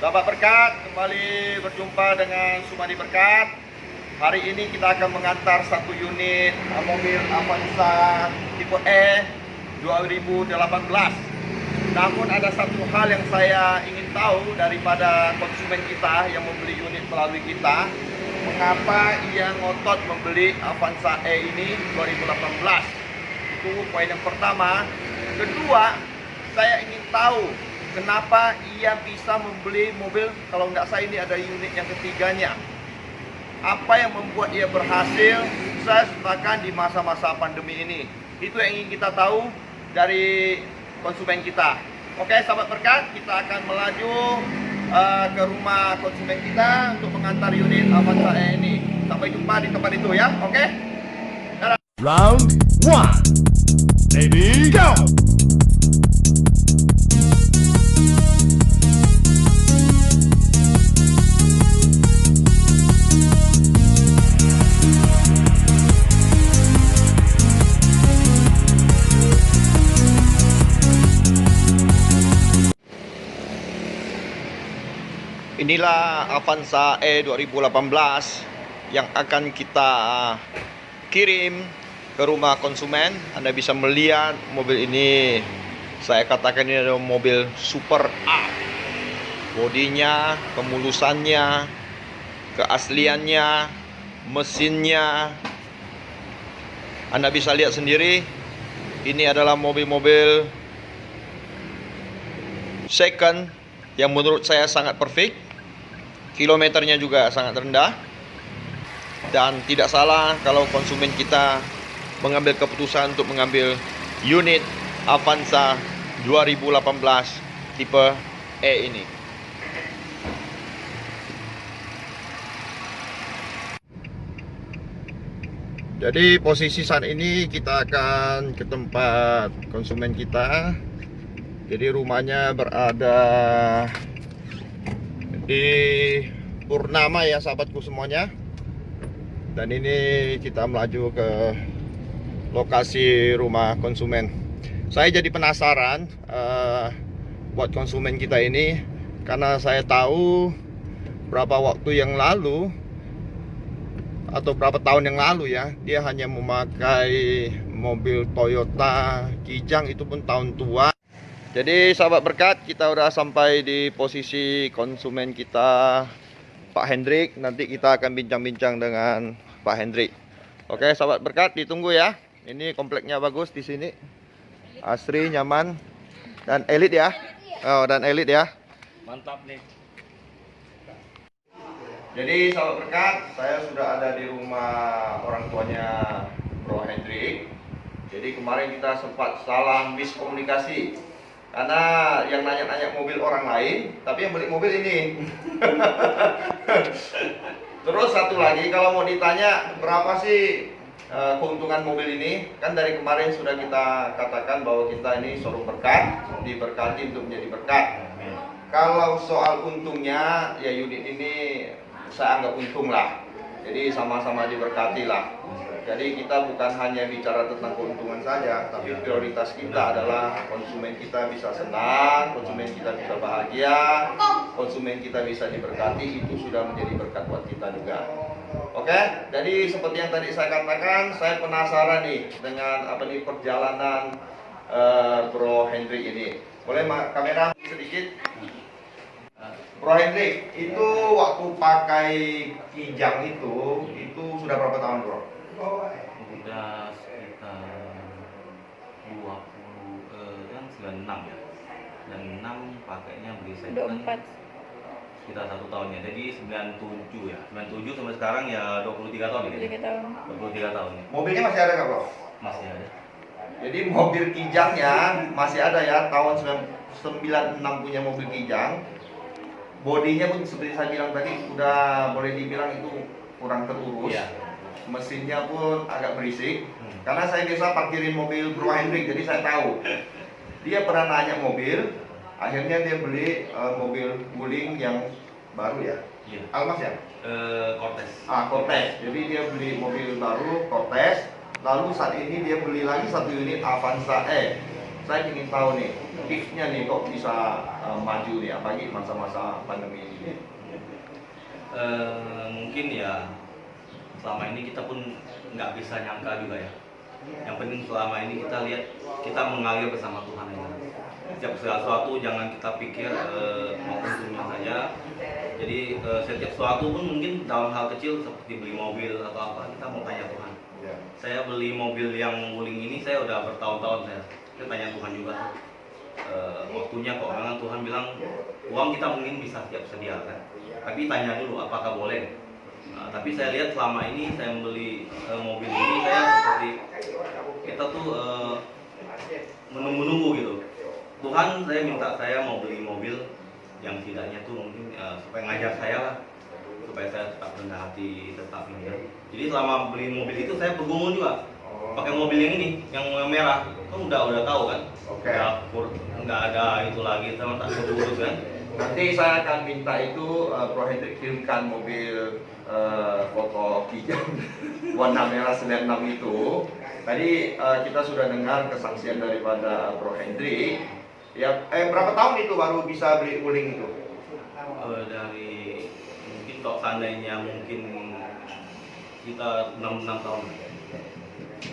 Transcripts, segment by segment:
Sahabat Berkat, kembali berjumpa dengan Sumadi Berkat. Hari ini kita akan mengantar satu unit mobil Avanza tipe E 2018. Namun ada satu hal yang saya ingin tahu daripada konsumen kita yang membeli unit melalui kita. Mengapa ia ngotot membeli Avanza E ini 2018? Itu poin yang pertama. Kedua, saya ingin tahu kenapa ia bisa membeli mobil, kalau nggak salah ini ada unit yang ketiganya. Apa yang membuat ia berhasil sukses bahkan di masa-masa pandemi ini? Itu yang ingin kita tahu dari konsumen kita. Oke, sahabat Berkat, kita akan melaju ke rumah konsumen kita untuk mengantar unit Avanza E ini. Sampai jumpa di tempat itu ya, oke? Dadah. Round 1. Ready, go! Inilah Avanza E 2018 yang akan kita kirim ke rumah konsumen. Anda bisa melihat mobil ini, saya katakan ini adalah mobil super A. Bodinya, kemulusannya, keasliannya, mesinnya, Anda bisa lihat sendiri. Ini adalah mobil-mobil second yang menurut saya sangat perfect. Kilometernya juga sangat rendah. Dan tidak salah kalau konsumen kita mengambil keputusan untuk mengambil unit Avanza 2018 tipe E ini. Jadi posisi saat ini kita akan ke tempat konsumen kita. Jadi rumahnya berada di Purnama ya sahabatku semuanya. Dan ini kita melaju ke lokasi rumah konsumen. Saya jadi penasaran buat konsumen kita ini, karena saya tahu berapa waktu yang lalu atau berapa tahun yang lalu ya, dia hanya memakai mobil Toyota Kijang, itu pun tahun tua. Jadi sahabat Berkat, kita udah sampai di posisi konsumen kita, Pak Hendrik. Nanti kita akan bincang-bincang dengan Pak Hendrik. Oke sahabat Berkat, ditunggu ya. Ini kompleknya bagus di sini, asri, nyaman, dan elit ya. Oh, dan elit ya. Mantap nih. Jadi sahabat Berkat, saya sudah ada di rumah orang tuanya Bro Hendrik. Jadi kemarin kita sempat salah miskomunikasi. Karena yang nanya-nanya mobil orang lain, tapi yang beli mobil ini. Terus satu lagi, kalau mau ditanya berapa sih keuntungan mobil ini, kan dari kemarin sudah kita katakan bahwa kita ini showroom berkat, diberkati untuk menjadi berkat. Kalau soal untungnya, ya unit ini saya anggap untung lah. Jadi sama-sama diberkati lah. Jadi kita bukan hanya bicara tentang keuntungan saja, tapi prioritas kita adalah konsumen kita bisa senang, konsumen kita bisa bahagia, konsumen kita bisa diberkati. Itu sudah menjadi berkat buat kita juga. Oke, jadi seperti yang tadi saya katakan, saya penasaran nih dengan apa nih perjalanan Bro Hendrik ini. Boleh kamera sedikit? Bro Hendrik, itu waktu pakai Kijang itu sudah berapa tahun bro? Udah sekitar 20 kan 96 ya. 96 pakainya beli second sekitar 1 tahunnya. Jadi 97 ya. 97 sampai sekarang ya 23 tahun ya. 23 tahun ya. Mobilnya masih ada nggak bro? Masih ada. Jadi mobil Kijangnya masih ada ya, tahun 96 punya mobil Kijang. Bodinya pun seperti saya bilang tadi, udah boleh dibilang itu kurang terurus. Iya. Mesinnya pun agak berisik. Karena saya biasa parkirin mobil Bro Hendrik, jadi saya tahu. Dia pernah nanya mobil, akhirnya dia beli mobil guling yang baru ya. Iya. Almas ya? Cortez. Cortez. Jadi dia beli mobil baru, Cortez. Lalu saat ini dia beli lagi satu unit Avanza E. Saya ingin tahu nih, tipsnya nih kok bisa maju nih, apalagi masa-masa pandemi ini? Mungkin ya selama ini kita pun nggak bisa nyangka juga ya. Yang penting selama ini kita lihat kita mengalir bersama Tuhan ya. Setiap sesuatu jangan kita pikir mau untungnya saja. Jadi setiap sesuatu pun mungkin dalam hal kecil seperti beli mobil atau apa, kita mau tanya Tuhan. Ya. Saya beli mobil yang wuling ini saya udah bertahun-tahun saya tanya Tuhan juga. Waktunya kok memang Tuhan bilang uang kita mungkin bisa siap sedia kan. Tapi tanya dulu apakah boleh. Tapi saya lihat selama ini saya membeli mobil ini saya seperti kita tuh menunggu-nunggu gitu. Tuhan saya minta saya mau beli mobil yang setidaknya tuh mungkin supaya ngajar saya lah, supaya saya tetap rendah hati, tetap ini ya. Jadi selama beli mobil itu saya bergumul juga. Pakai mobil yang ini, yang merah, kan udah tahu kan. Oke. Nggak ada itu lagi, sama tak urus kan. Nanti saya akan minta itu Bro Hendrik kirimkan mobil foto kijang warna merah 96 itu. Tadi kita sudah dengar kesaksian daripada Bro Hendrik. Ya, berapa tahun itu baru bisa beli wuling itu? Dari mungkin kalau seandainya mungkin kita 6 tahun.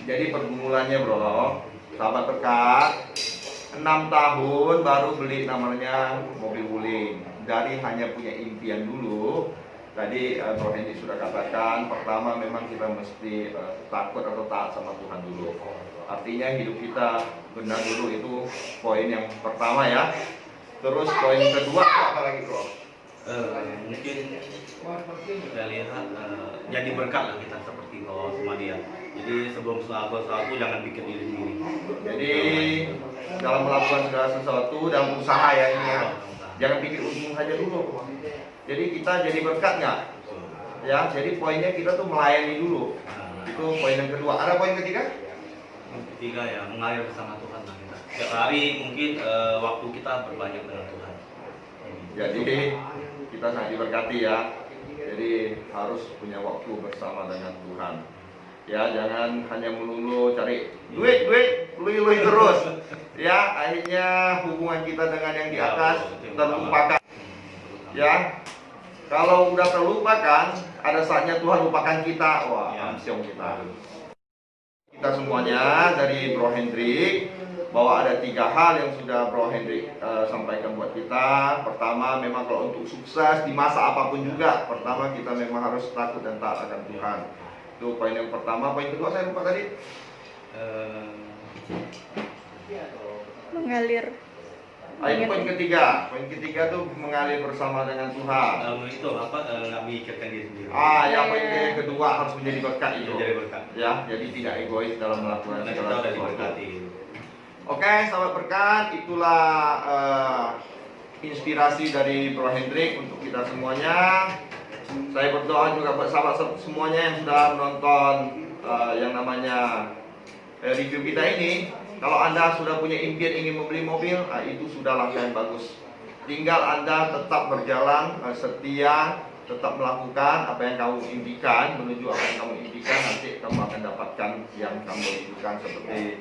Jadi pergumulannya bro, sahabat berkat, 6 tahun baru beli namanya mobil wuling. Dari hanya punya impian dulu. Tadi Bro Hendy sudah katakan, pertama memang kita mesti takut atau taat sama Tuhan dulu. Artinya hidup kita benar dulu, itu poin yang pertama ya. Terus poin kedua apa lagi bro? Mungkin kita lihat jadi berkat lah kita seperti kalau sama dia. Jadi sebelum sesuatu jangan pikir diri sendiri. Jadi dalam melakukan segala sesuatu dalam usaha ya ini ya, jangan pikir untung saja dulu. Jadi kita jadi berkat nggak? Ya, jadi poinnya kita tuh melayani dulu. Itu poin yang kedua. Ada poin ketiga? Yang ketiga ya mengalir bersama Tuhan lah kita. Setiap hari mungkin waktu kita berbanyak dengan Tuhan. Jadi kita sangat diberkati ya. Jadi harus punya waktu bersama dengan Tuhan. Ya, jangan hanya melulu cari duit, lui terus. Ya, akhirnya hubungan kita dengan yang di atas terlupakan. Ya, kalau udah terlupakan, ada saatnya Tuhan lupakan kita. Wah, amsyong kita. Kita semuanya dari Bro Hendrik, bahwa ada 3 hal yang sudah Bro Hendrik sampaikan buat kita. Pertama, memang kalau untuk sukses di masa apapun juga, pertama kita memang harus takut dan taat akan Tuhan. Itu poin yang pertama. Poin kedua saya lupa tadi. Mengalir. Itu poin ketiga. Poin ketiga tuh mengalir bersama dengan Tuhan. Itu apa nggak memikirkan diri sendiri. Ya poin yang kedua harus menjadi berkat itu. Jadi berkat. Ya, jadi tidak egois dalam melakukan Karena kita segala udah sesuatu. diberkati. Oke, sahabat berkat, itulah inspirasi dari Bro Hendrik untuk kita semuanya. Saya berdoa juga buat sahabat semuanya yang sudah menonton yang namanya review kita ini. Kalau Anda sudah punya impian ingin membeli mobil, itu sudah langkah yang bagus. Tinggal Anda tetap berjalan setia, tetap melakukan apa yang kamu impikan, menuju apa yang kamu impikan, nanti kamu akan dapatkan yang kamu impikan. Seperti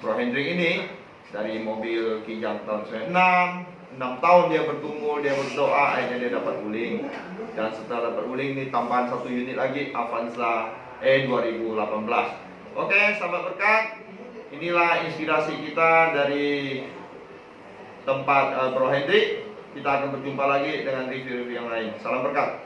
Bro Hendrik ini, dari mobil kijang tahun 96 tahun dia bertumbuh, dia berdoa, akhirnya dia dapat wuling. Dan setelah dapat wuling ini tambahan 1 unit lagi, Avanza E 2018. Oke, sahabat berkat, inilah inspirasi kita dari tempat Bro Hendrik. Kita akan berjumpa lagi dengan review-review yang lain. Salam berkat.